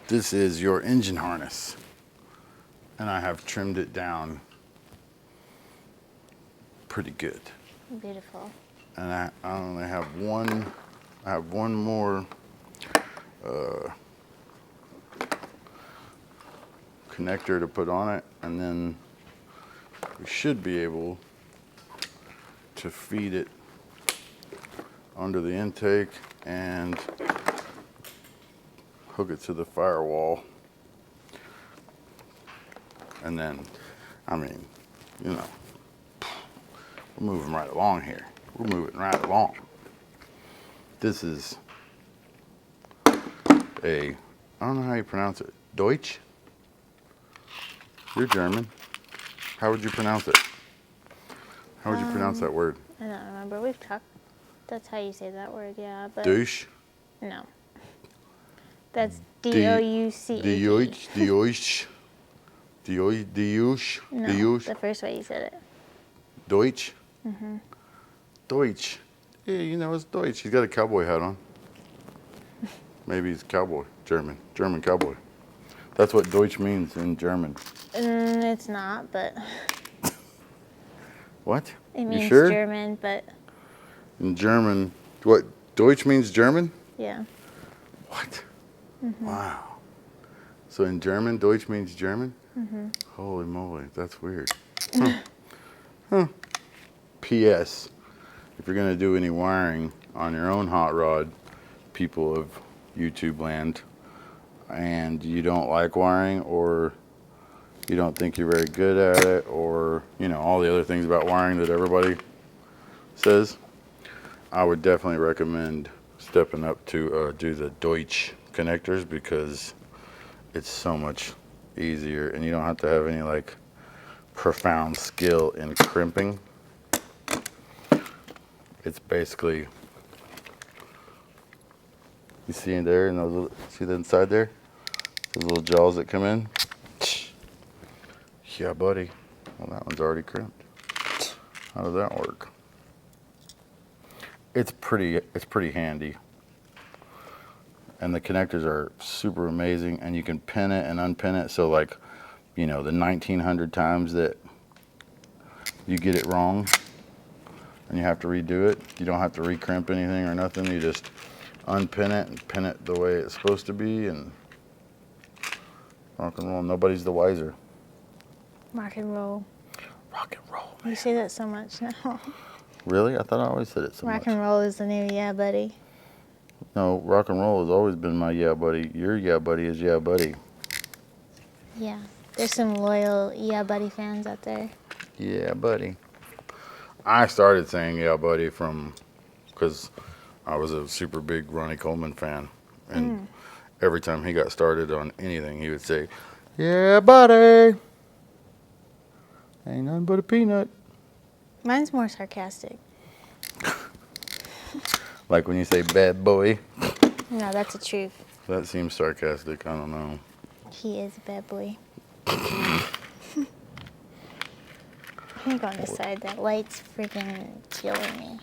This is your engine harness, and I have trimmed it down pretty good. Beautiful. And I only have one more connector to put on it, and then we should be able to feed it under the intake and hook it to the firewall. And then, I mean, you know, we're moving right along here. We're moving right along. This is I don't know how you pronounce it. Deutsch? You're German. How would you pronounce it? How would you pronounce that word? I don't remember. We've talked. That's how you say that word, yeah. But Douche? no. That's D-O-U-C-H-E. Deutsch? Deutsch? No, the first way you said it. Deutsch? Mm-hmm. Deutsch. Yeah, you know, it's Deutsch. He's got a cowboy hat on. Maybe he's a cowboy. German cowboy. That's what Deutsch means in German. It's not, but... What? It means you sure? German, but... In German, what? Deutsch means German? Yeah. What? Mm-hmm. Wow. So in German, Deutsch means German? Mm-hmm. Holy moly, that's weird. Huh. P.S. If you're going to do any wiring on your own hot rod, people of YouTube land, and you don't like wiring, or you don't think you're very good at it, or, you know, all the other things about wiring that everybody says, I would definitely recommend stepping up to do the Deutsch connectors, because it's so much easier and you don't have to have any like profound skill in crimping. It's basically, you see in there, and those little, see the inside there? Those little jaws that come in? Yeah, buddy. Well, that one's already crimped. How does that work? It's pretty handy. And the connectors are super amazing, and you can pin it and unpin it. So like, you know, the 1900 times that you get it wrong and you have to redo it, you don't have to recrimp anything or nothing. You just unpin it and pin it the way it's supposed to be, and rock and roll. Nobody's the wiser. Rock and roll. Rock and roll, man. You say that so much now. Really? I thought I always said it so much. Rock and roll is the new yeah, buddy. No, rock and roll has always been my yeah, buddy. Your yeah, buddy is yeah, buddy. Yeah. There's some loyal yeah, buddy fans out there. Yeah, buddy. I started saying yeah, buddy because I was a super big Ronnie Coleman fan. And every time he got started on anything, he would say, yeah, buddy. Ain't nothing but a peanut. Mine's more sarcastic. Like when you say bad boy. No, that's the truth. That seems sarcastic. I don't know. He is a bad boy. I'm gonna go on this side. That light's freaking killing me.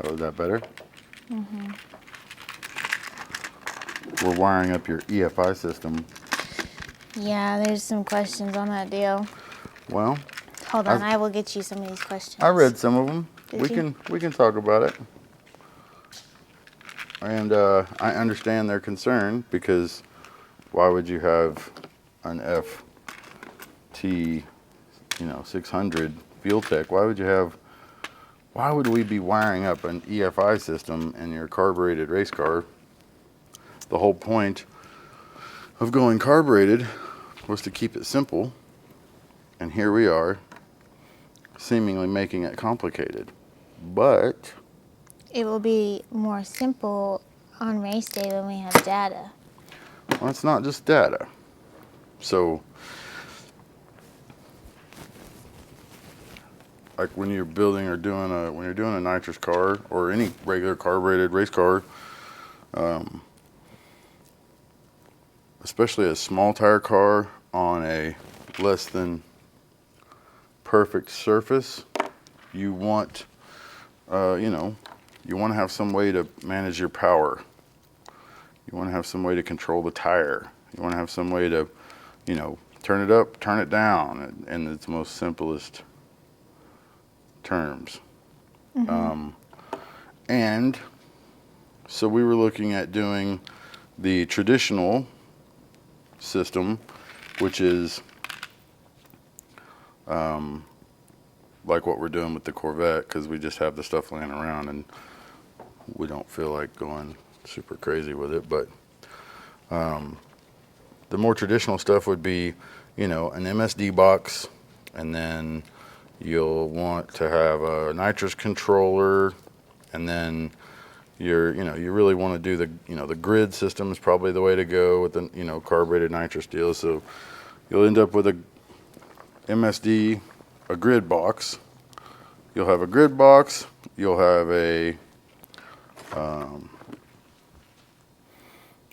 Oh, is that better? Mm-hmm. We're wiring up your EFI system. Yeah, there's some questions on that deal. Well, hold on, I will get you some of these questions. I read some of them. Did you? We can talk about it. And I understand their concern, because why would you have an FT, 600 Fueltech? Why would we be wiring up an EFI system in your carbureted race car? The whole point of going carbureted was to keep it simple, and here we are, seemingly making it complicated. But it will be more simple on race day when we have data. Well, it's not just data. So, like when you're building or doing when you're doing a nitrous car or any regular carbureted race car, especially a small tire car on a less than perfect surface, you want, you want to have some way to manage your power. You want to have some way to control the tire. You want to have some way to, you know, turn it up, turn it down, in its most simplest terms. And so we were looking at doing the traditional system, which is like what we're doing with the Corvette, because we just have the stuff laying around and we don't feel like going super crazy with it. But the more traditional stuff would be, you know, an MSD box, and then you'll want to have a nitrous controller, and then you really want to do the, you know, the grid system is probably the way to go with the, you know, carbureted nitrous deal. So you'll end up with a MSD, a grid box. You'll have a grid box. You'll have a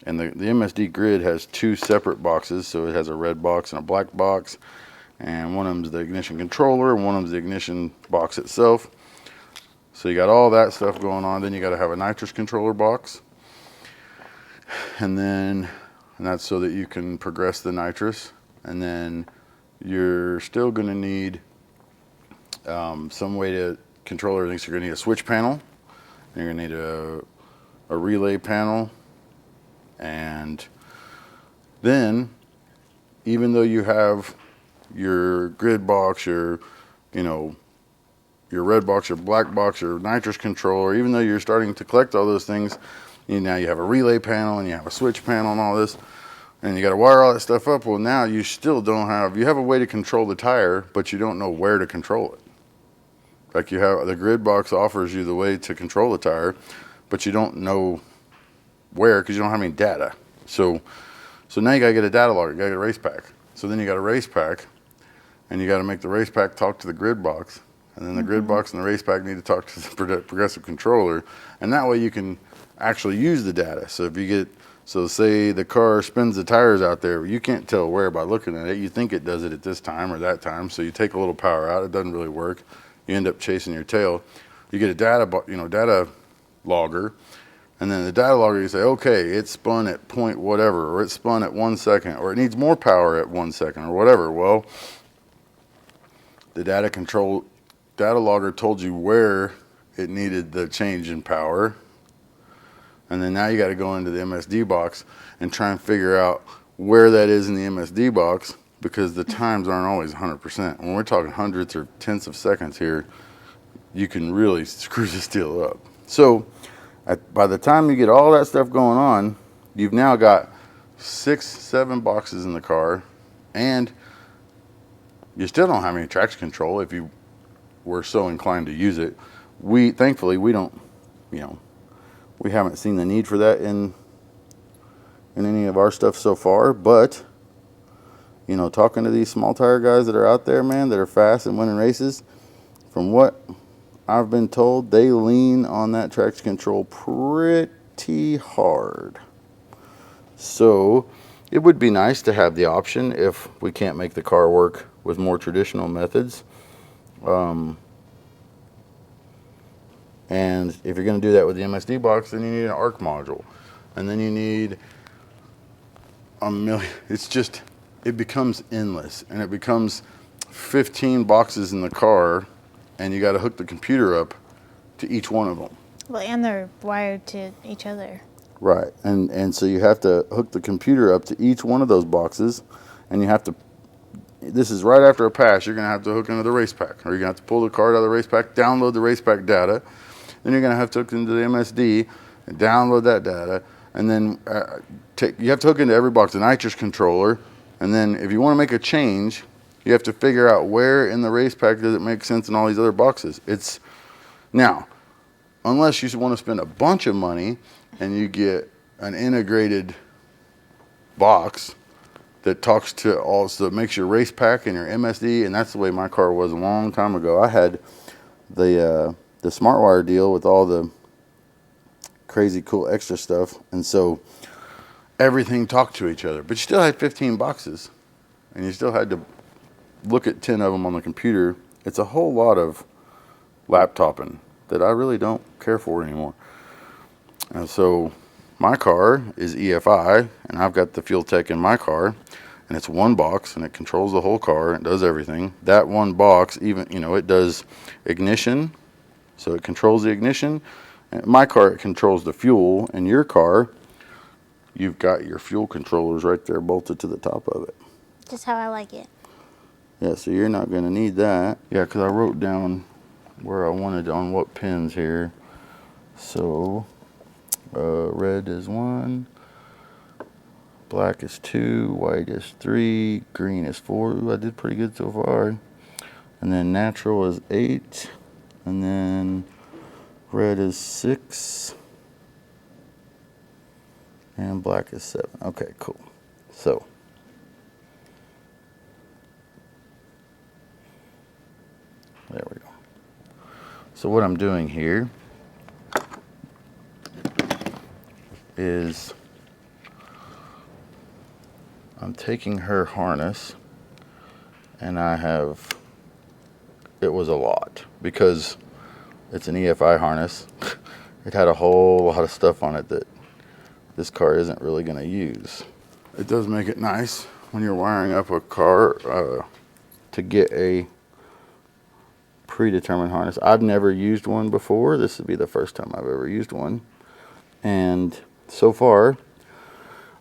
and the MSD grid has two separate boxes, so it has a red box and a black box, and one of them is the ignition controller, and one of them is the ignition box itself. So you got all that stuff going on. Then you got to have a nitrous controller box, and that's so that you can progress the nitrous. And then you're still going to need some way to control everything. So you're going to need a switch panel, and you're going to need a relay panel. And then, even though you have your grid box, your red box, your black box, your nitrous controller, even though you're starting to collect all those things, now you have a relay panel and you have a switch panel and all this, and you got to wire all that stuff up. Well, now you still don't have, you have a way to control the tire, but you don't know where to control it. Like, you have, the grid box offers you the way to control the tire, but you don't know where, because you don't have any data. So now you got to get a data logger, you got to get a race pack. So then you got a race pack, and you got to make the race pack talk to the grid box, and then the grid box and the race pack need to talk to the progressive controller, and that way you can actually use the data. So if you get, so say the car spins the tires out there, you can't tell where by looking at it. You think it does it at this time or that time, so you take a little power out, it doesn't really work. You end up chasing your tail. You get a data logger, and then the data logger, you say, okay, it spun at point whatever, or it spun at 1 second, or it needs more power at 1 second, or whatever. Well, the data logger told you where it needed the change in power, and then now you got to go into the MSD box and try and figure out where that is in the MSD box, because the times aren't always 100%. When we're talking hundredths or tenths of seconds here, you can really screw this deal up. So by the time you get all that stuff going on, you've now got 6, 7 boxes in the car, and you still don't have any traction control if you were so inclined to use it. Thankfully, we don't, we haven't seen the need for that in any of our stuff so far. But, talking to these small tire guys that are out there, man, that are fast and winning races, from what I've been told, they lean on that traction control pretty hard. So it would be nice to have the option if we can't make the car work with more traditional methods. And if you're going to do that with the MSD box, then you need an ARC module. And then you need a million. It becomes endless. And it becomes 15 boxes in the car, and you got to hook the computer up to each one of them. Well, and they're wired to each other. Right. And so you have to hook the computer up to each one of those boxes, and you have to, this is right after a pass, you're going to have to hook into the race pack, or you're going to have to pull the card out of the race pack, download the race pack data, then you're going to have to hook into the MSD and download that data, and then you have to hook into every box, the nitrous controller, and then if you want to make a change, you have to figure out where in the race pack does it make sense in all these other boxes. Now, unless you want to spend a bunch of money and you get an integrated box that talks to all, so it makes your race pack and your MSD, and that's the way my car was a long time ago. I had the SmartWire deal with all the crazy cool extra stuff, and so everything talked to each other. But you still had 15 boxes, and you still had to look at 10 of them on the computer. It's a whole lot of laptoping that I really don't care for anymore. And so my car is EFI, and I've got the Fueltech in my car, and it's one box, and it controls the whole car and does everything. That one box, even, you know, it does ignition, so it controls the ignition. In my car, it controls the fuel. In your car, you've got your fuel controllers right there bolted to the top of it. Just how I like it. Yeah, so you're not going to need that. Yeah, because I wrote down where I wanted on what pins here. So red is 1, black is 2, white is 3, green is 4. Ooh, I did pretty good so far. And then natural is 8, and then red is 6, and black is 7. Okay, cool. So there we go. So what I'm doing here is I'm taking her harness, and it was a lot because it's an EFI harness. It had a whole lot of stuff on it that this car isn't really going to use. It does make it nice when you're wiring up a car to get a predetermined harness. I've never used one before. This would be the first time I've ever used one. And so far,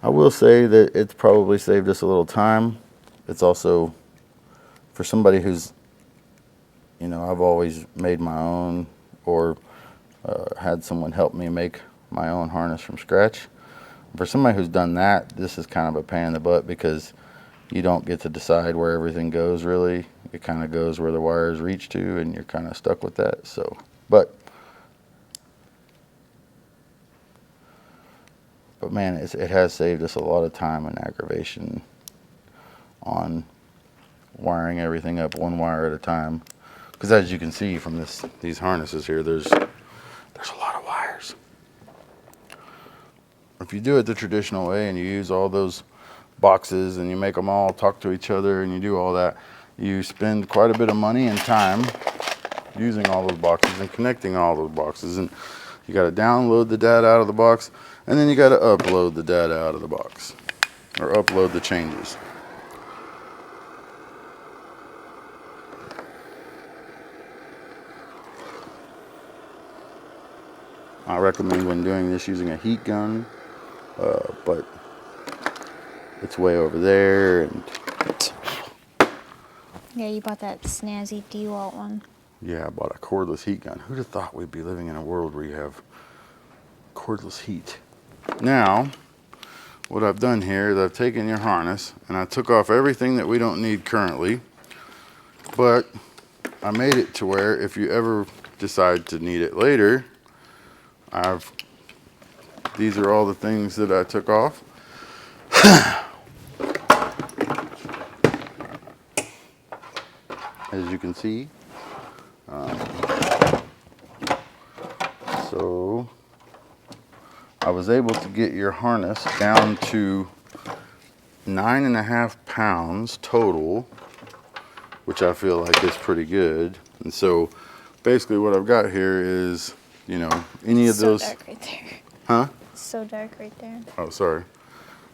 I will say that it's probably saved us a little time. It's also, for somebody who's, you know, I've always made my own or had someone help me make my own harness from scratch. For somebody who's done that, this is kind of a pain in the butt because you don't get to decide where everything goes really. It kind of goes where the wires reach to, and you're kind of stuck with that. So, but man, it has saved us a lot of time and aggravation on wiring everything up one wire at a time. Because as you can see from these harnesses here, there's a lot of wires. If you do it the traditional way and you use all those boxes and you make them all talk to each other and you do all that, you spend quite a bit of money and time using all those boxes and connecting all those boxes. And you got to download the data out of the box, and then you got to upload the data out of the box, or upload the changes. I recommend when doing this using a heat gun, but it's way over there. And Yeah, you bought that snazzy DeWalt one. yeah, I bought a cordless heat gun. Who'd have thought we'd be living in a world where you have cordless heat? Now, what I've done here is I've taken your harness and I took off everything that we don't need currently, but I made it to where if you ever decide to need it later, these are all the things that I took off. As you can see. So I was able to get your harness down to 9.5 pounds total, which I feel like is pretty good. And so basically what I've got here is, you know, any of those. So dark right there. Huh? It's so dark right there. Oh, sorry.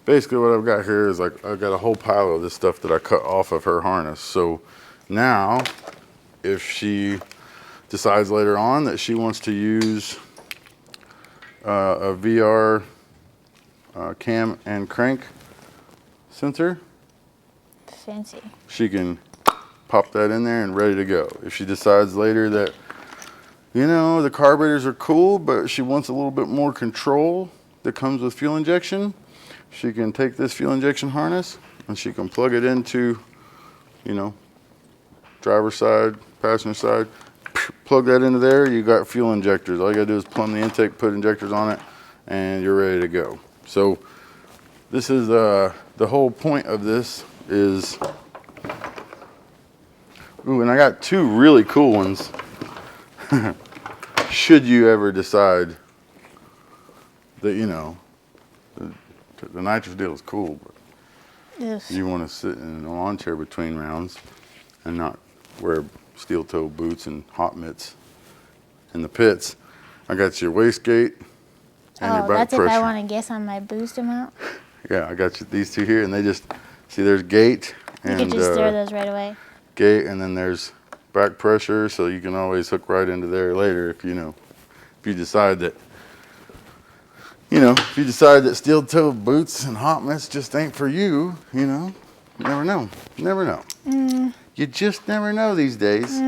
Basically what I've got here is like I've got a whole pile of this stuff that I cut off of her harness. So now if she decides later on that she wants to use a VR cam and crank sensor, Fancy. she can pop that in there and ready to go. If she decides later that, you know, the carburetors are cool, but she wants a little bit more control that comes with fuel injection, she can take this fuel injection harness and she can plug it into, you know, driver's side, passenger side, plug that into there, you got fuel injectors. All you gotta do is plumb the intake, put injectors on it, and you're ready to go. So this is, the whole point of this is, ooh, and I got two really cool ones. Should you ever decide that, you know, the Nitrous deal is cool, but Yes. you want to sit in a lawn chair between rounds and not wear steel toe boots and hot mitts in the pits. I got your wastegate and your Oh, back that's pressure. if I want to guess on my boost amount. Yeah, I got you these two here, and they just see there's gate You and could just throw those right away. gate, and then there's back pressure, so you can always hook right into there later if you decide that if you decide that steel toe boots and hot mitts just ain't for you. Never know. You just never know these days.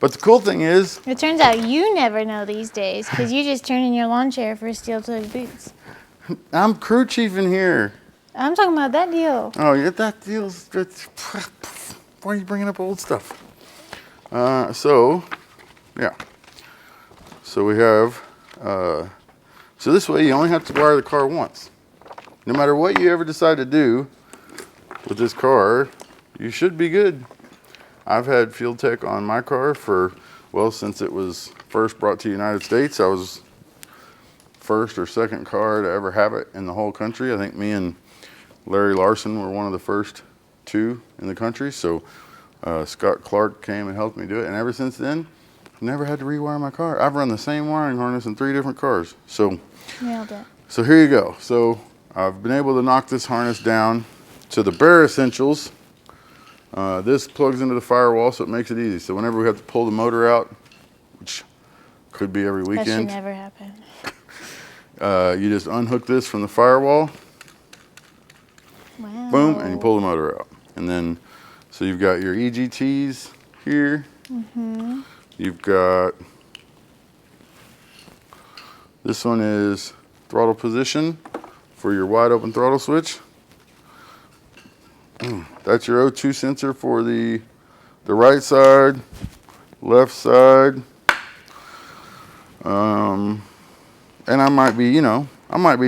But the cool thing is, It turns out you never know these days because you just turn in your lawn chair for steel-toed boots. I'm crew chief in here. I'm talking about that deal. Oh, yeah, that deal's. Why are you bringing up old stuff? So we have. So this way, you only have to wire the car once. No matter what you ever decide to do with this car, you should be good. I've had Fueltech on my car since it was first brought to the United States. I was first or second car to ever have it in the whole country. I think me and Larry Larson were one of the first two in the country. So Scott Clark came and helped me do it. And ever since then, I've never had to rewire my car. I've run the same wiring harness in 3 different cars. So, Nailed it. so here you go. So I've been able to knock this harness down to the bare essentials. This plugs into the firewall, so it makes it easy. So whenever we have to pull the motor out, which could be every That should weekend, never happen. you just unhook this from the firewall, Wow. boom, and you pull the motor out. And then, so you've got your EGTs here. You've got, this one is throttle position for your wide open throttle switch. That's your O2 sensor for the right side, left side. And I might be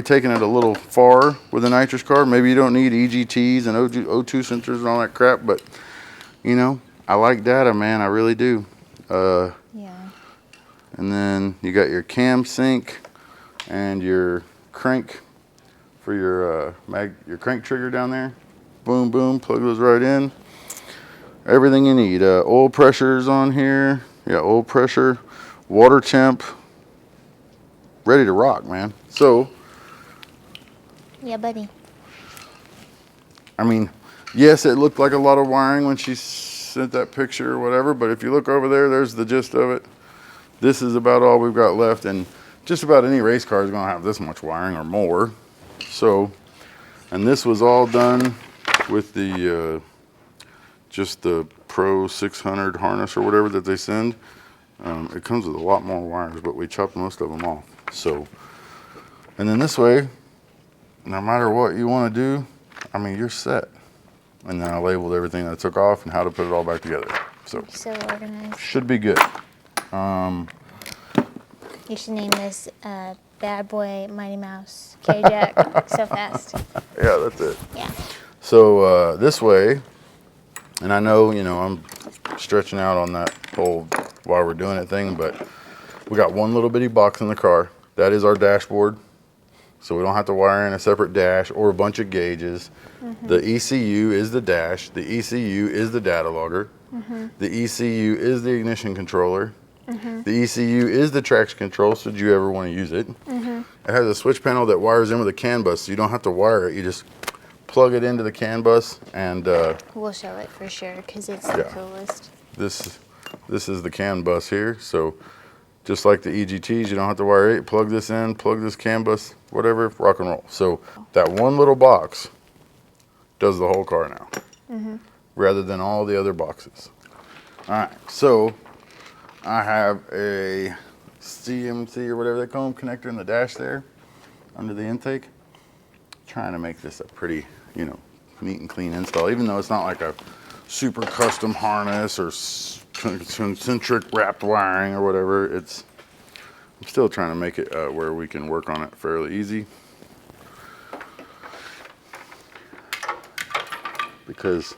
taking it a little far with a nitrous car. Maybe you don't need EGTs and O2 sensors and all that crap, but I like data, man. I really do. Yeah. And then you got your cam sync and your crank for your crank trigger down there. Boom, boom, plug those right in. Everything you need. Oil pressure's on here. Yeah, oil pressure, water temp. Ready to rock, man. So, Yeah, buddy. I mean, yes, it looked like a lot of wiring when she sent that picture or whatever, but if you look over there, there's the gist of it. This is about all we've got left, and just about any race car is going to have this much wiring or more. So, and this was all done with the just the Pro 600 harness or whatever that they send. It comes with a lot more wires, but we chopped most of them off. So, and then this way, no matter what you want to do, I mean, you're set. And then I labeled everything that I took off and how to put it all back together. So organized. should be good. You should name this Bad Boy Mighty Mouse K-Jack so fast. Yeah, that's it. Yeah. So this way, and I know, I'm stretching out on that whole while we're doing it thing, but we got one little bitty box in the car. That is our dashboard. So we don't have to wire in a separate dash or a bunch of gauges. The ECU is the dash. The ECU is the data logger. The ECU is the ignition controller. The ECU is the traction control, should you ever want to use it. It has a switch panel that wires in with a CAN bus, so you don't have to wire it. You just plug it into the CAN bus, and We'll show it for sure because it's the coolest. this is the CAN bus here. So just like the EGTs, you don't have to wire it. Plug this in, plug this CAN bus, whatever, rock and roll. So that one little box does the whole car now, rather than all the other boxes. All right, so I have a CMC or whatever they call them connector in the dash there under the intake. Trying to make this a pretty, neat and clean install, even though it's not like a super custom harness or concentric wrapped wiring or whatever. I'm still trying to make it where we can work on it fairly easy. Because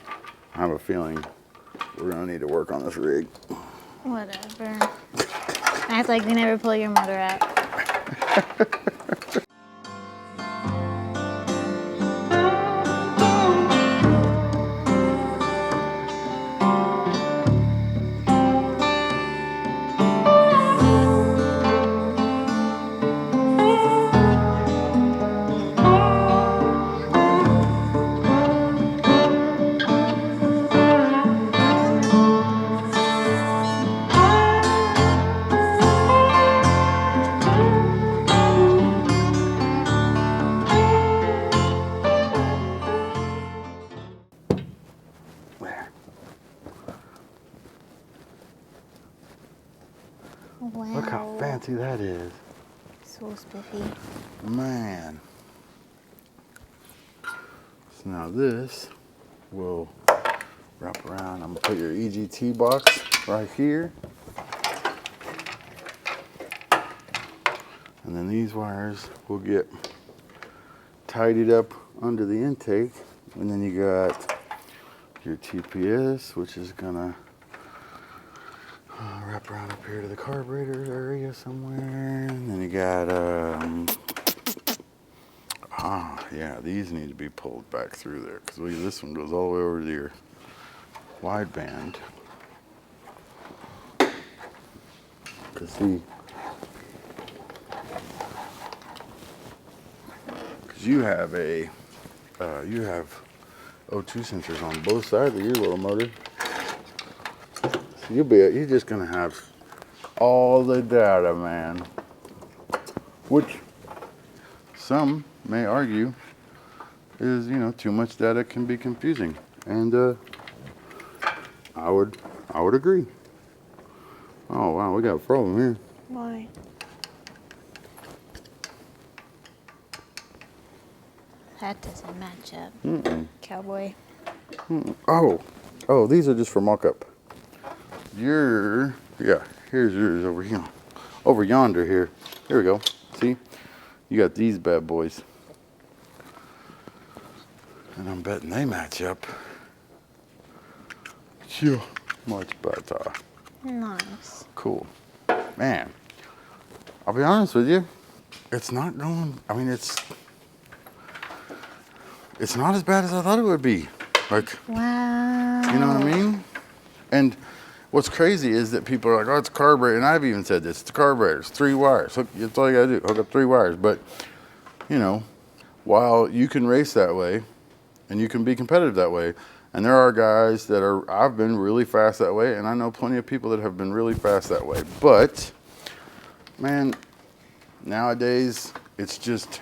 I have a feeling we're gonna need to work on this rig. Whatever. Act like we never pull your motor out. fancy that is. So spiffy. Man. So now this will wrap around. I'm gonna put your EGT box right here. And then these wires will get tidied up under the intake. And then you got your TPS, which is gonna wrap around up here to the carburetor area somewhere. And then you got, yeah, these need to be pulled back through there because this one goes all the way over to your wideband. Because see, you have O2 sensors on both sides of your little motor. So you're just gonna have all the data, man. Which some may argue is, too much data can be confusing. And I would agree. Oh wow, we got a problem here. Why? That doesn't match up. Cowboy. Oh, these are just for mock-up. Here's yours over here. Over yonder here. Here we go. See? You got these bad boys. And I'm betting they match up. Yeah, much better. Nice. Cool. Man, I'll be honest with you. It's not going, it's not as bad as I thought it would be. Like, wow. You know what I mean? And what's crazy is that people are like, oh, it's a carburetor. And I've even said this, it's a carburetor. It's 3 wires. That's all you got to do, hook up 3 wires. But, while you can race that way and you can be competitive that way, and there are guys that I've been really fast that way, and I know plenty of people that have been really fast that way. But, man, nowadays, it's just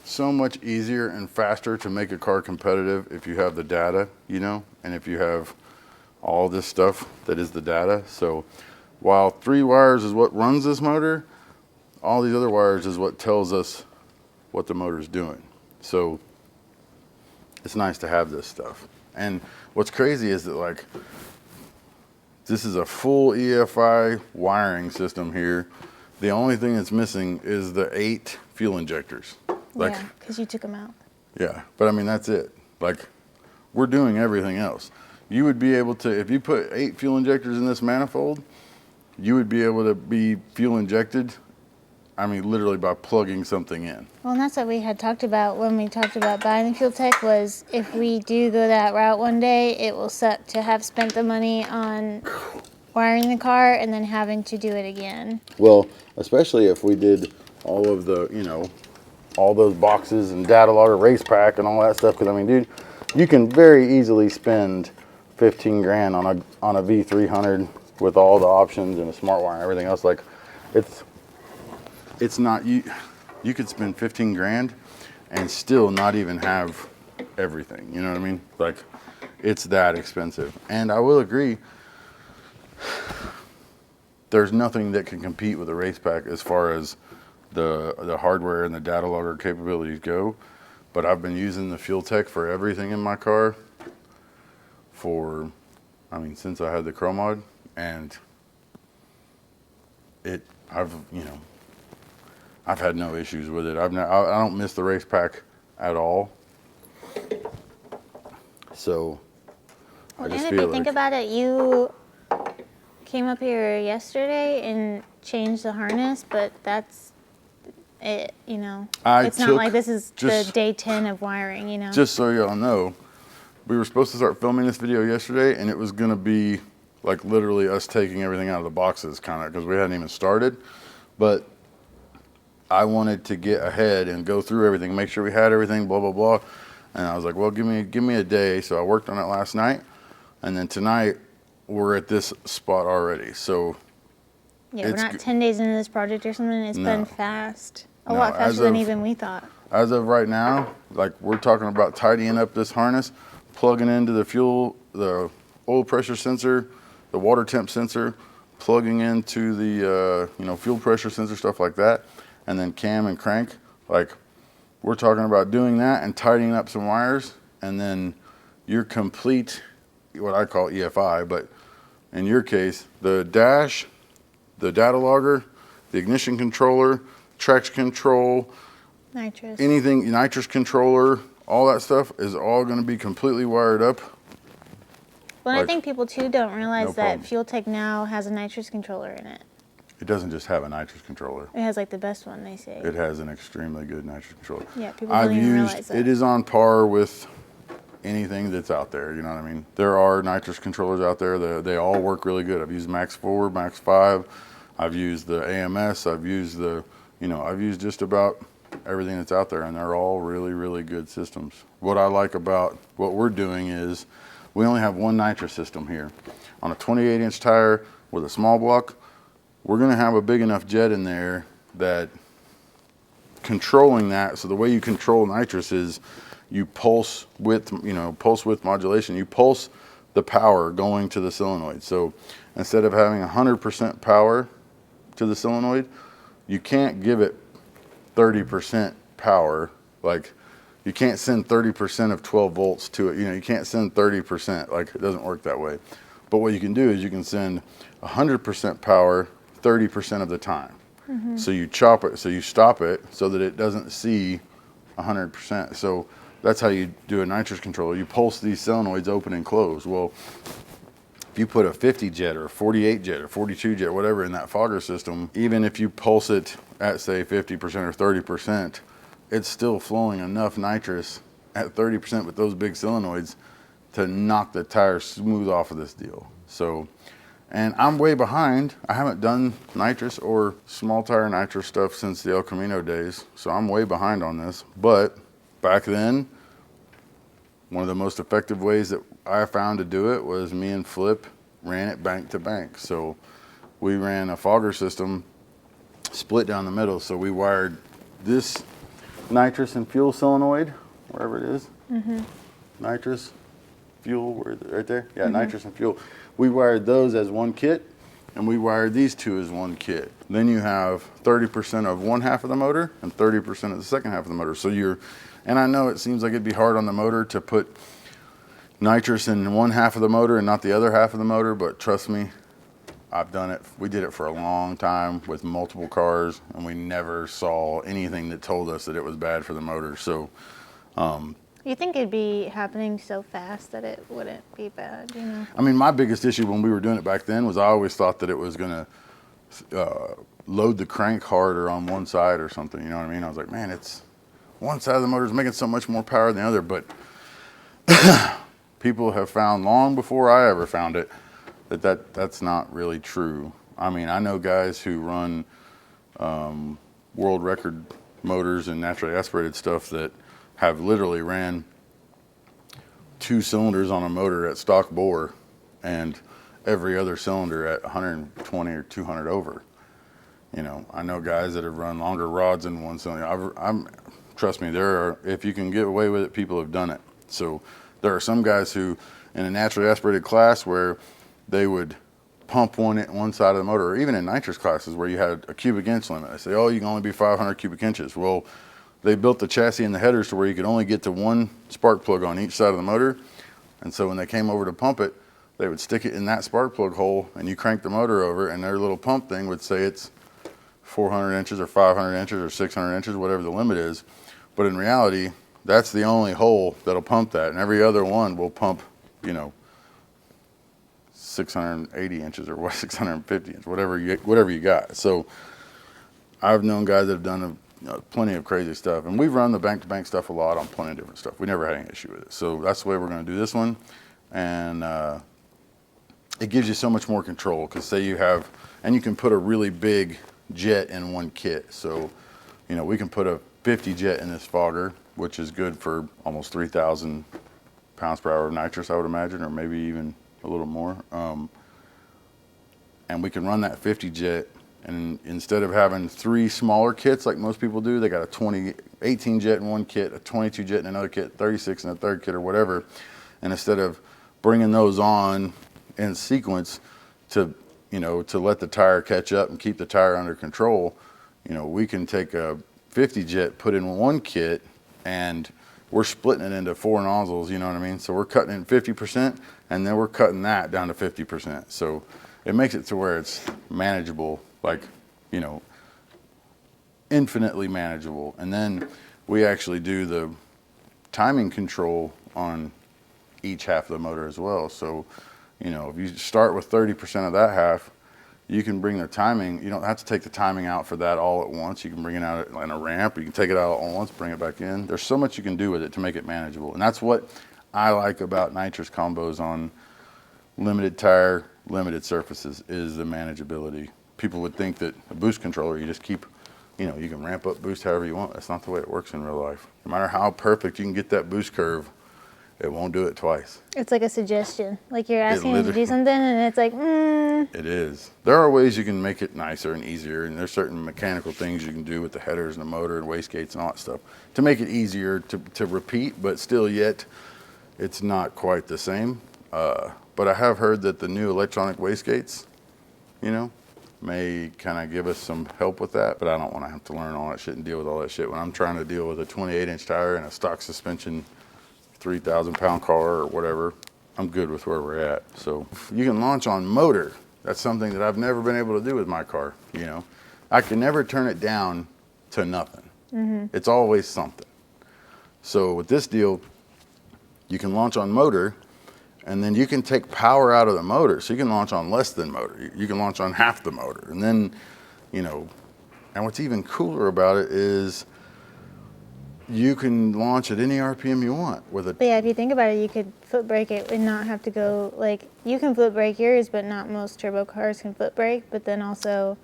so much easier and faster to make a car competitive if you have the data, and if you have all this stuff that is the data. So while 3 wires is what runs this motor, all these other wires is what tells us what the motor's doing. So it's nice to have this stuff. And what's crazy is that this is a full EFI wiring system here. The only thing that's missing is the 8 fuel injectors. Yeah, because you took them out. Yeah, but that's it. We're doing everything else. You would be able to, if you put 8 fuel injectors in this manifold, you would be able to be fuel injected, literally by plugging something in. Well, and that's what we had talked about when we talked about buying the Fueltech was if we do go that route one day, it will suck to have spent the money on wiring the car and then having to do it again. Well, especially if we did all of the, all those boxes and data logger, race pack and all that stuff. Because dude, you can very easily spend 15 grand on a V300 with all the options and a smart wire and everything else. It's not you could spend 15 grand and still not even have everything. You know what I mean? It's that expensive. And I will agree, there's nothing that can compete with a race pack as far as the hardware and the data logger capabilities go. But I've been using the Fueltech for everything in my car since I had the Chrome Mod, and I've had no issues with it. I don't miss the race pack at all. So I just and if you think about it, you came up here yesterday and changed the harness, but that's it, it's not like this is the day 10 of wiring, Just so y'all know, we were supposed to start filming this video yesterday, and it was going to be literally us taking everything out of the boxes, kind of, because we hadn't even started. But I wanted to get ahead and go through everything, make sure we had everything, blah, blah, blah. And I was like, well, give me a day. So I worked on it last night, and then tonight we're at this spot already. So yeah, we're not 10 days into this project or something. It's been fast. A lot faster than even we thought. As of right now, we're talking about tidying up this harness, plugging into the oil pressure sensor, the water temp sensor, plugging into the fuel pressure sensor, stuff like that, and then cam and crank, like we're talking about doing that and tightening up some wires, and then your complete, what I call EFI, but in your case, the dash, the data logger, the ignition controller, traction control, nitrous, anything, nitrous controller, all that stuff is all going to be completely wired up. Well, like, I think people too don't realize no that problem. Fueltech now has a nitrous controller in it. It doesn't just have a nitrous controller. It has like the best one, they say. It has an extremely good nitrous controller. Yeah, people don't even realize that. It is on par with anything that's out there, you know what I mean? There are nitrous controllers out there. They all work really good. I've used Max 4, Max 5. I've used the AMS. I've used I've used just about everything that's out there, and they're all really, really good systems. What I like about what we're doing is we only have one nitrous system here. On a 28-inch tire with a small block, we're going to have a big enough jet in there that controlling that, so the way you control nitrous is you pulse width, pulse width modulation. You pulse the power going to the solenoid. So instead of having 100% power to the solenoid, you can't give it 30% power. Like you can't send 30% of 12 volts to it. You can't send 30%. Like it doesn't work that way. But what you can do is you can send 100% power 30% of the time. Mm-hmm. So you chop it, so you stop it so that it doesn't see 100%. So that's how you do a nitrous controller. You pulse these solenoids open and close. Well, if you put a 50 jet or a 48 jet or 42 jet, whatever, in that fogger system, even if you pulse it at say 50% or 30%, it's still flowing enough nitrous at 30% with those big solenoids to knock the tire smooth off of this deal. So, and I'm way behind. I haven't done nitrous or small tire nitrous stuff since the El Camino days. So I'm way behind on this. But back then, one of the most effective ways that I found to do it was me and Flip ran it bank to bank. So we ran a fogger system split down the middle. So we wired this nitrous and fuel solenoid, wherever it is. Mm-hmm. Nitrous, fuel, right there? Yeah, mm-hmm. Nitrous and fuel. We wired those as one kit, and we wired these two as one kit. Then you have 30% of one half of the motor and 30% of the second half of the motor. So and I know it seems like it'd be hard on the motor to put nitrous in one half of the motor and not the other half of the motor, but trust me, I've done it. We did it for a long time with multiple cars, and we never saw anything that told us that it was bad for the motor. So, you think it'd be happening so fast that it wouldn't be bad, I mean, my biggest issue when we were doing it back then was I always thought that it was going to load the crank harder on one side or something, you know what I mean? I was like, man, it's one side of the motor is making so much more power than the other, but people have found long before I ever found it that's not really true. I mean, I know guys who run world record motors and naturally aspirated stuff that have literally ran 2 cylinders on a motor at stock bore and every other cylinder at 120 or 200 over. I know guys that have run longer rods in one cylinder. Trust me, if you can get away with it, people have done it. So there are some guys who, in a naturally aspirated class, where they would pump one side of the motor, or even in nitrous classes where you had a cubic inch limit. They say, oh, you can only be 500 cubic inches. Well, they built the chassis and the headers to where you could only get to one spark plug on each side of the motor. And so when they came over to pump it, they would stick it in that spark plug hole, and you crank the motor over, and their little pump thing would say it's 400 inches or 500 inches or 600 inches, whatever the limit is. But in reality, that's the only hole that'll pump that, and every other one will pump, 680 inches or 650 inches, whatever you got. So I've known guys that have done plenty of crazy stuff, and we've run the bank-to-bank stuff a lot on plenty of different stuff. We never had any issue with it. So that's the way we're going to do this one, and it gives you so much more control, because say you have, and you can put a really big jet in one kit. So, we can put a 50 jet in this fogger, which is good for almost 3,000 pounds per hour of nitrous, I would imagine, or maybe even a little more. And we can run that 50 jet, and instead of having 3 smaller kits like most people do, they got a 18 jet in one kit, a 22 jet in another kit, 36 in a third kit or whatever. And instead of bringing those on in sequence to you know, to let the tire catch up and keep the tire under control, you know, we can take a 50 jet, put in one kit, and we're splitting it into 4 nozzles, you know what I mean? So we're cutting in 50%, and then we're cutting that down to 50%. So it makes it to where it's manageable, like, you know, infinitely manageable. And then we actually do the timing control on each half of the motor as well. So, you know, if you start with 30% of that half, you can bring the timing, you don't have to take the timing out for that all at once. You can bring it out in a ramp, you can take it out all at once, bring it back in. There's so much you can do with it to make it manageable. And that's what I like about nitrous combos on limited tire, limited surfaces, is the manageability. People would think that a boost controller, you just keep, you know, you can ramp up boost however you want. That's not the way it works in real life. No matter how perfect you can get that boost curve, it won't do it twice. It's like a suggestion. Like you're asking it to do something and it's like, It is. There are ways you can make it nicer and easier, and there's certain mechanical things you can do with the headers and the motor and wastegates and all that stuff to make it easier to repeat, but still yet it's not quite the same. But I have heard that the new electronic wastegates, you know, may kind of give us some help with that, but I don't want to have to learn all that shit and deal with all that shit when I'm trying to deal with a 28-inch tire and a stock suspension 3,000 pound car or whatever. I'm good with where we're at. So you can launch on motor. That's something that I've never been able to do with my car. You know, I can never turn it down to nothing. It's always something. So with this deal, you can launch on motor, and then you can take power out of the motor. So you can launch on less than motor. You can launch on half the motor. And then, you know, and what's even cooler about it is you can launch at any RPM you want with it. But yeah, if you think about it, you could foot brake it and not have to go, like, you can foot brake yours, but not most turbo cars can foot brake, but then also...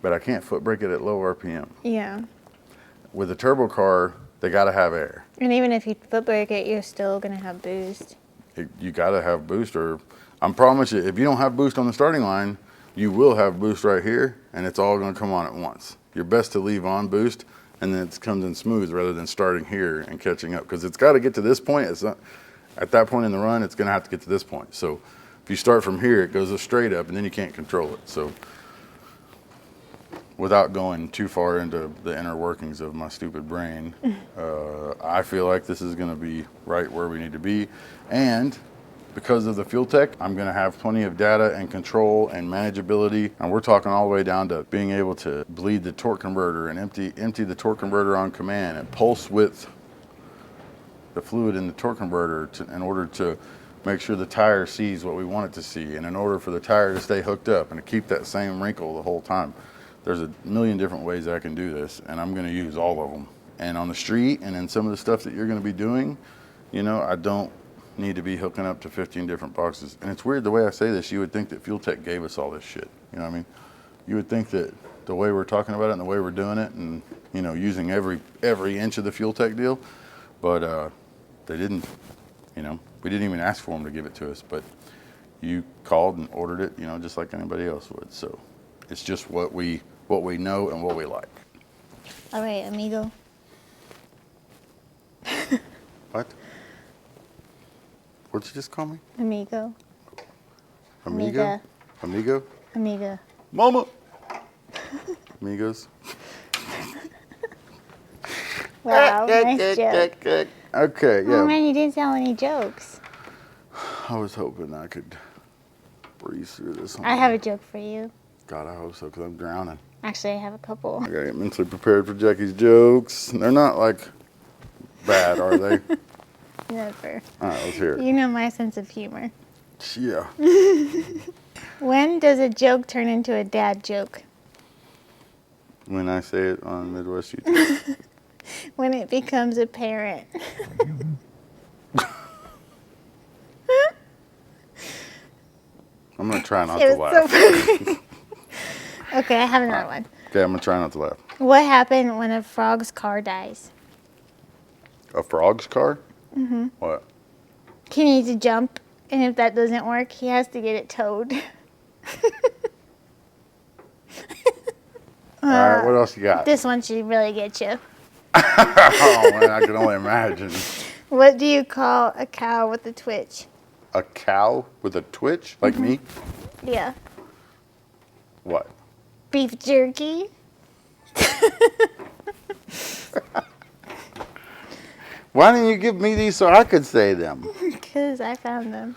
But I can't foot brake it at low RPM. Yeah. With a turbo car, they gotta have air. And even if you foot brake it, you're still gonna have boost. You gotta have boost, or I promise you, if you don't have boost on the starting line, you will have boost right here, and it's all gonna come on at once. You're best to leave on boost, and then it comes in smooth rather than starting here and catching up, because it's got to get to this point. It's not, at that point in the run, it's going to have to get to this point. So if you start from here, it goes straight up, and then you can't control it. So without going too far into the inner workings of my stupid brain, I feel like this is going to be right where we need to be. And because of the Fueltech, I'm going to have plenty of data and control and manageability. And we're talking all the way down to being able to bleed the torque converter and empty the torque converter on command and pulse width the fluid in the torque converter in order to make sure the tire sees what we want it to see, and in order for the tire to stay hooked up and to keep that same wrinkle the whole time. There's a million different ways I can do this, and I'm going to use all of them. And on the street and in some of the stuff that you're going to be doing, you know, I don't need to be hooking up to 15 different boxes. And it's weird the way I say this, you would think that Fueltech gave us all this shit. You know what I mean? You would think that the way we're talking about it and the way we're doing it and, you know, using every inch of the Fueltech deal, but they didn't, you know, we didn't even ask for them to give it to us, but you called and ordered it, you know, just like anybody else would. So it's just what we know and what we like. All right, amigo. What? What'd you just call me? Amigo. Amigo? Amigo? Amiga. Mama! Amigos. Wow, nice joke. Okay, yeah. Oh man, you didn't tell any jokes. I was hoping I could breeze through this one. I have a joke for you. God, I hope so, because I'm drowning. Actually, I have a couple. I gotta get mentally prepared for Jackie's jokes. They're not, like, bad, are they? Never. All right, let's hear it. You know my sense of humor. Yeah. When does a joke turn into a dad joke? When I say it on Midwest YouTube. When it becomes apparent. I'm gonna try not It to was laugh. so funny. Okay, I have another one. Okay, I'm gonna try not to laugh. What happened when a frog's car dies? A frog's car? Mm-hmm. What? He needs to jump, and if that doesn't work, he has to get it towed. All right, what else you got? This one should really get you. Oh man, I can only imagine. What do you call a cow with a twitch? A cow with a twitch, like me? Yeah. What? Beef jerky. Why didn't you give me these so I could say them? Because I found them.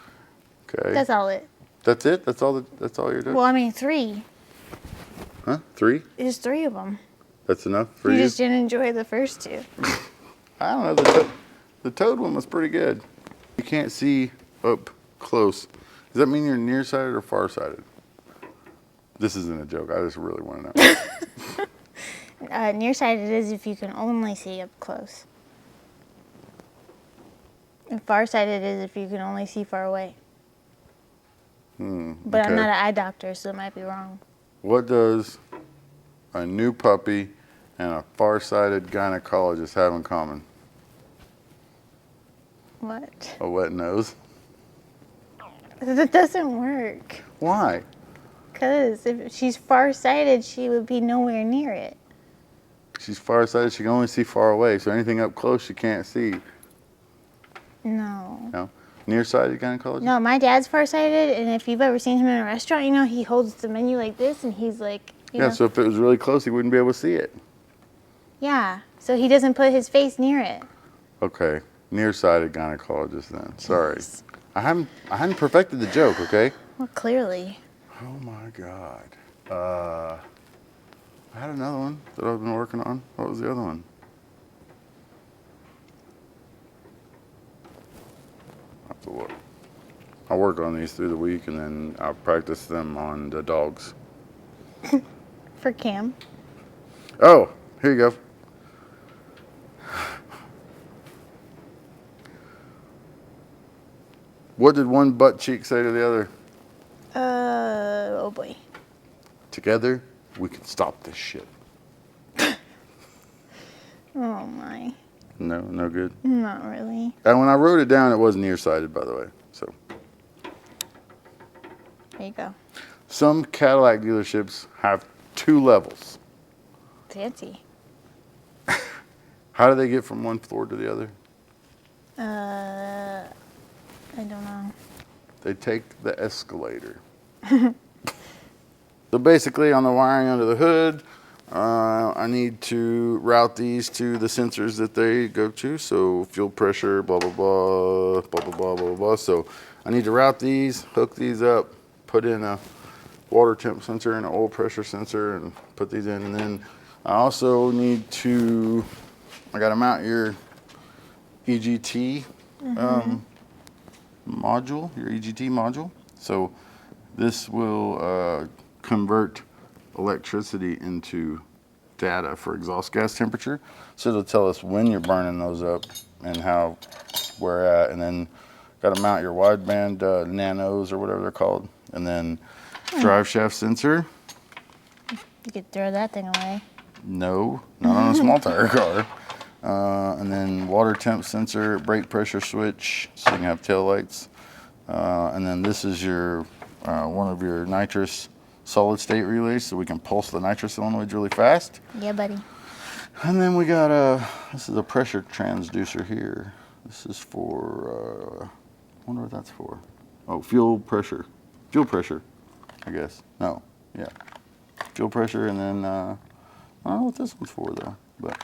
Okay. That's all it. That's it? That's all you're doing? Well, I mean, 3. Huh? 3? There's 3 of them. That's enough for You you? just didn't enjoy the first 2. I don't know. The toad one was pretty good. You can't see up close. Does that mean you're nearsighted or farsighted? This isn't a joke. I just really want to know. Nearsighted is if you can only see up close. And farsighted is if you can only see far away. But okay. I'm not an eye doctor, so it might be wrong. What does a new puppy and a farsighted gynecologist have in common? What? A wet nose. That doesn't work. Why? Because if she's farsighted, she would be nowhere near it. She's farsighted. She can only see far away. So anything up close, she can't see. No. No? Nearsighted gynecologist? No, my dad's farsighted, and if you've ever seen him in a restaurant, you know, he holds the menu like this, and he's like, you know. So if it was really close, he wouldn't be able to see it. Yeah, so he doesn't put his face near it. Okay, nearsighted gynecologist then. Sorry. I hadn't perfected the joke, okay? Well, clearly. Oh my God. I had another one that I've been working on. What was the other one? I have to look. I work on these through the week and then I'll practice them on the dogs. For Cam. Oh, here you go. What did one butt cheek say to the other? Oh boy. Together, we can stop this shit. Oh my. No, no good. Not really. And when I wrote it down, it was nearsighted, by the way. So There you go. some Cadillac dealerships have 2 levels. Fancy. How do they get from one floor to the other? I don't know. They take the escalator. So basically, on the wiring under the hood, I need to route these to the sensors that they go to. So fuel pressure, blah, blah, blah, blah, blah, blah, blah, blah. So I need to route these, hook these up, put in a water temp sensor and an oil pressure sensor and put these in. And then I also need to, I got to mount your EGT module, your EGT module. So this will convert electricity into data for exhaust gas temperature. So it'll tell us when you're burning those up and how we're at. And then got to mount your wideband nanos or whatever they're called. And then drive shaft sensor. You could throw that thing away. No, not on a small tire car. And then water temp sensor, brake pressure switch, so you can have tail lights. And then this is your one of your nitrous solid state relays, so we can pulse the nitrous solenoids really fast. Yeah, buddy. And then we got this is a pressure transducer here. This is for, I wonder what that's for. Oh, fuel pressure. Fuel pressure, I guess. No, yeah. Fuel pressure, and then, I don't know what this one's for though, but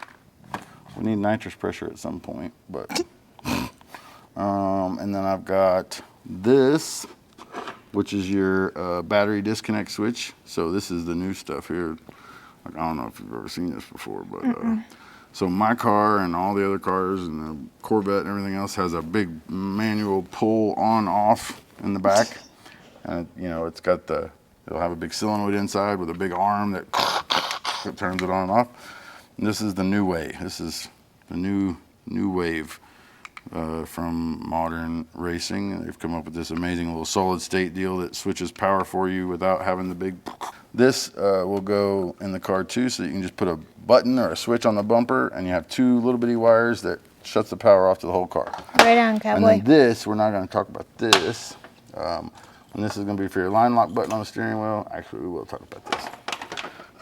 we need nitrous pressure at some point, but. And then I've got this, which is your battery disconnect switch. So this is the new stuff here. Like, I don't know if you've ever seen this before, but so my car and all the other cars and the Corvette and everything else has a big manual pull on off in the back. And you know, it's got it'll have a big solenoid inside with a big arm that turns it on and off. And this is the new way. This is the new wave from modern racing. They've come up with this amazing little solid state deal that switches power for you without having the big. This will go in the car too, so you can just put a button or a switch on the bumper, and you have 2 little bitty wires that shuts the power off to the whole car. Right on, cowboy. And then this, we're not going to talk about this. And this is going to be for your line lock button on the steering wheel. Actually, we will talk about this.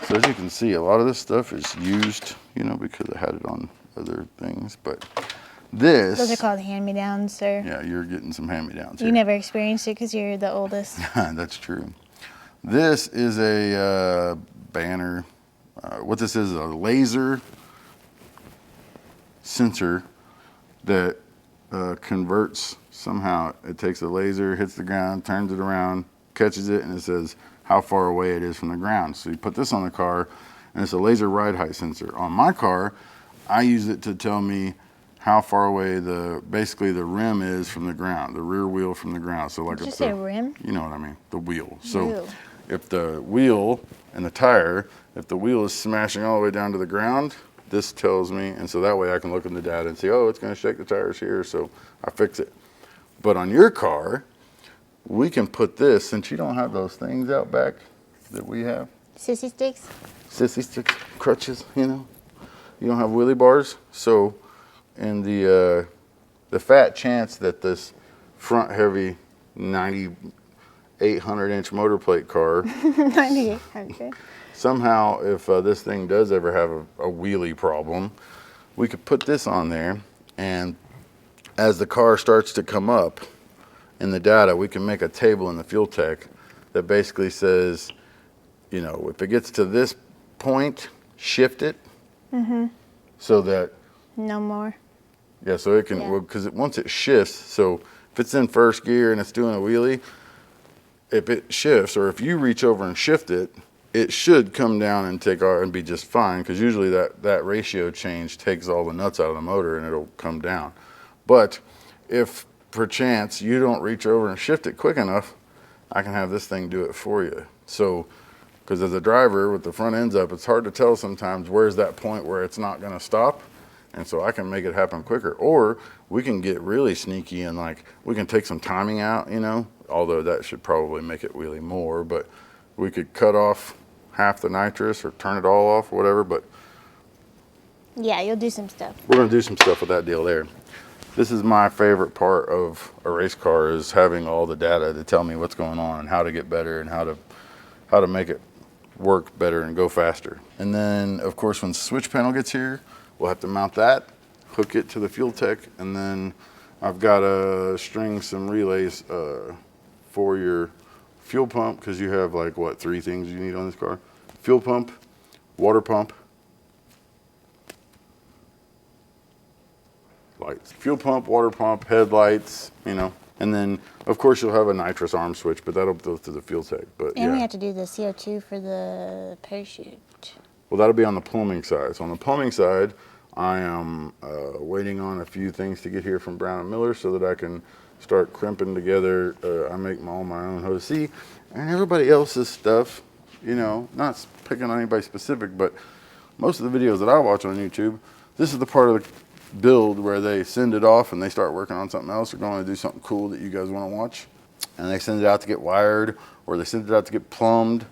So as you can see, a lot of this stuff is used, you know, because I had it on other things, but this. Those are called hand-me-downs, sir. Yeah, you're getting some hand-me-downs You here. never experienced it because you're the oldest. That's true. This is a banner. What this is a laser sensor that converts somehow. It takes a laser, hits the ground, turns it around, catches it, and it says how far away it is from the ground. So you put this on the car, and it's a laser ride height sensor. On my car, I use it to tell me how far away basically the rim is from the ground, the rear wheel from the ground. So like Did you say rim? You know what I mean, the wheel. So if the wheel and the tire, if the wheel is smashing all the way down to the ground, this tells me, and so that way I can look in the data and see, oh, it's going to shake the tires here, so I fix it. But on your car, we can put this, since you don't have those things out back that we have. Sissy sticks? Sissy sticks, crutches, you know. You don't have wheelie bars, so in the fat chance that this front heavy 9,800-inch motor plate car 9,800. Somehow, if this thing does ever have a wheelie problem, we could put this on there, and as the car starts to come up in the data, we can make a table in the Fueltech that basically says, you know, if it gets to this point, shift it, so that no more. Yeah, so it can, because once it shifts, so if it's in first gear and it's doing a wheelie, if it shifts, or if you reach over and shift it, it should come down and take our and be just fine, because usually that ratio change takes all the nuts out of the motor and it'll come down. But if perchance you don't reach over and shift it quick enough, I can have this thing do it for you. So, because as a driver with the front ends up, it's hard to tell sometimes where's that point where it's not going to stop. And so I can make it happen quicker. Or we can get really sneaky and like, we can take some timing out, you know, although that should probably make it wheelie more, but we could cut off half the nitrous or turn it all off or whatever, but. Yeah, you'll do some stuff. We're gonna do some stuff with that deal there. This is my favorite part of a race car, is having all the data to tell me what's going on and how to get better and how to make it work better and go faster. And then of course when the switch panel gets here, we'll have to mount that, hook it to the Fueltech, and then I've got to string some relays for your fuel pump, because you have like, what, 3 things you need on this car? Fuel pump, water pump, lights. Fuel pump, water pump, headlights, you know. And then, of course, you'll have a nitrous arm switch, but that'll go through the Fueltech. But and we have to do the CO2 for the parachute. Well, that'll be on the plumbing side. So on the plumbing side, I am waiting on a few things to get here from Brown & Miller so that I can start crimping together. I make all my own hose. See, and everybody else's stuff, you know, not picking on anybody specific, but most of the videos that I watch on YouTube, this is the part of the build where they send it off and they start working on something else or going to do something cool that you guys want to watch. And they send it out to get wired, or they send it out to get plumbed,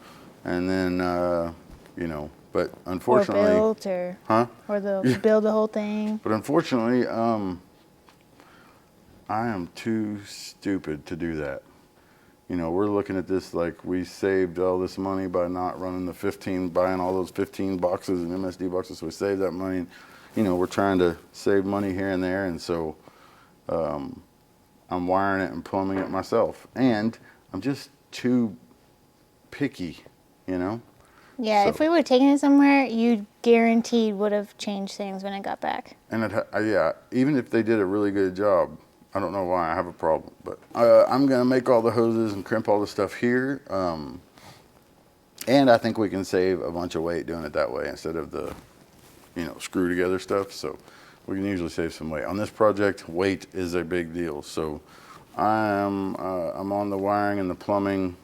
and then, you know, but unfortunately, or built, or they'll build the whole thing. But unfortunately, I am too stupid to do that. You know, we're looking at this like we saved all this money by not running buying all those 15 boxes and MSD boxes. So we saved that money. And, you know, we're trying to save money here and there, and so I'm wiring it and plumbing it myself. And I'm just too picky, you know. Yeah, so, if we would have taken it somewhere, you guaranteed would have changed things when it got back. And yeah, even if they did a really good job, I don't know why I have a problem. But I'm going to make all the hoses and crimp all the stuff here. And I think we can save a bunch of weight doing it that way instead of the, you know, screw together stuff. So we can usually save some weight. On this project, weight is a big deal. So I'm on the wiring and the plumbing.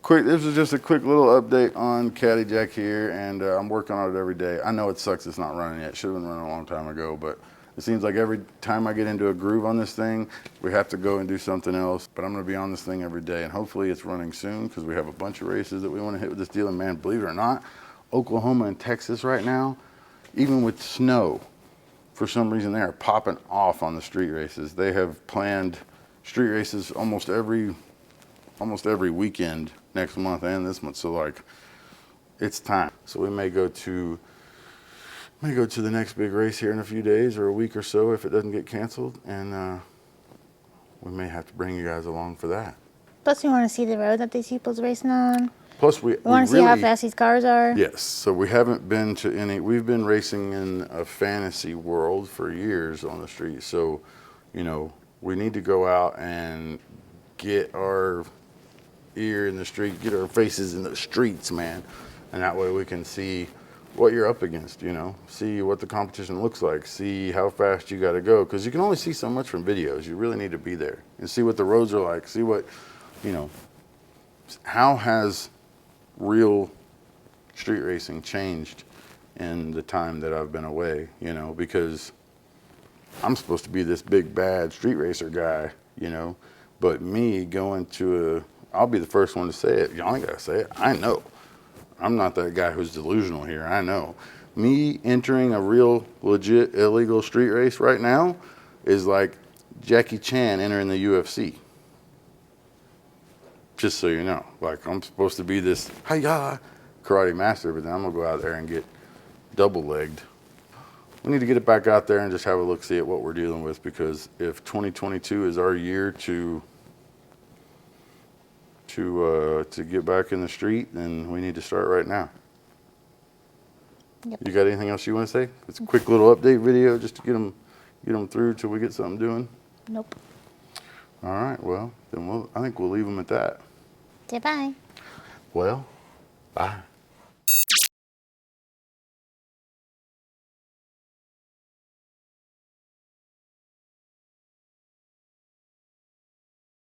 This is just a quick little update on Caddy Jack here, and I'm working on it every day. I know it sucks it's not running yet. Should have been running a long time ago, but it seems like every time I get into a groove on this thing, we have to go and do something else. But I'm going to be on this thing every day, and hopefully it's running soon, because we have a bunch of races that we want to hit with this deal. And man, believe it or not, Oklahoma and Texas right now, even with snow, for some reason they are popping off on the street races. They have planned street races almost every weekend next month and this month. So like, it's time. So we may go to the next big race here in a few days or a week or so if it doesn't get canceled, and we may have to bring you guys along for that. Plus, we want to see the road that these people's racing on. Plus, we want to see how fast these cars are? Yes. So we haven't been to any. We've been racing in a fantasy world for years on the street. So, you know, we need to go out and get our ear in the street, get our faces in the streets, man. And that way we can see what you're up against, you know, see what the competition looks like, see how fast you got to go. Because you can only see so much from videos. You really need to be there and see what the roads are like, see what, you know, how has real street racing changed in the time that I've been away, you know, because I'm supposed to be this big bad street racer guy, you know, but me going to I'll be the first one to say it. Y'all ain't gotta say it. I know. I'm not that guy who's delusional here. I know. Me entering a real legit illegal street race right now is like Jackie Chan entering the UFC. Just so you know, like I'm supposed to be this hi-ya karate master, but then I'm gonna go out there and get double-legged. We need to get it back out there and just have a look, see at what we're dealing with, because if 2022 is our year to get back in the street, then we need to start right now. Yep. You got anything else you want to say? It's a quick little update video just to get them through till we get something doing. Nope. All right. Well, then I think we'll leave them at that. Say bye. Well, bye.